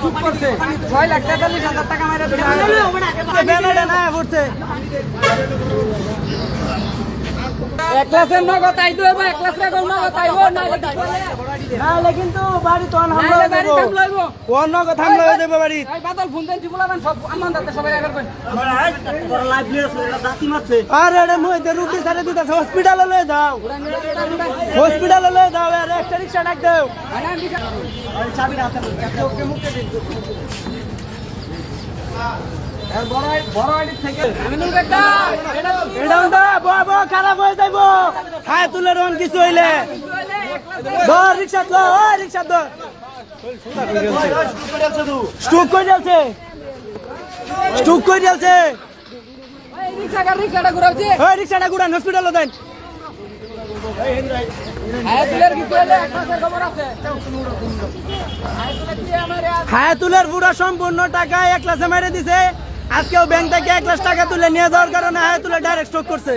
6,43,000 টাকা মাইরা দিছে ব্যানারে না পড়ছে এক ক্লাসের নগদ আইতো এবং এক ক্লাস রে নগদ আইবো নালে কিন্তু বাড়ি তো হামলা হয়ে যাবে ও নগদ হামলা হয়ে যাবে বাড়ি এই বাদল ফোন দেন জিবুলান সব আমানদাতে সবাই আগার কই তোর লাইভ নিয়ে দাঁতি মারছে আরে রে মইতে রুগী সারে দিতাছে হসপিটালে লয়ে যাও হসপিটালে লয়ে যাও আরে একটা রিকশা ডাক দাও আরে চাবি হাতে ওকে মুখে দিন আর বড় আইডি থেকে আমি নুর একটা এটা উন্ডা বাবা খারাপ হয়ে যাইবো খায় তুলে রন কিছু হইলে ধর রিকশা ধর ওই রিকশা ধর স্টুক কই যাচ্ছে ওই রিকশাটা ঘুরাচ্ছে ওই রিকশাটা ঘুরান হসপিটালে দেন হায়াতুলের পুরো সম্পূর্ণ টাকা 1 লাখে মেরে দিছে আজকেও ব্যাংক থেকে 1 লাখ টাকা তুলে নিয়ে যাওয়ার কারণে হায়াতুলের ডাইরেক্ট স্ট্রোক করছে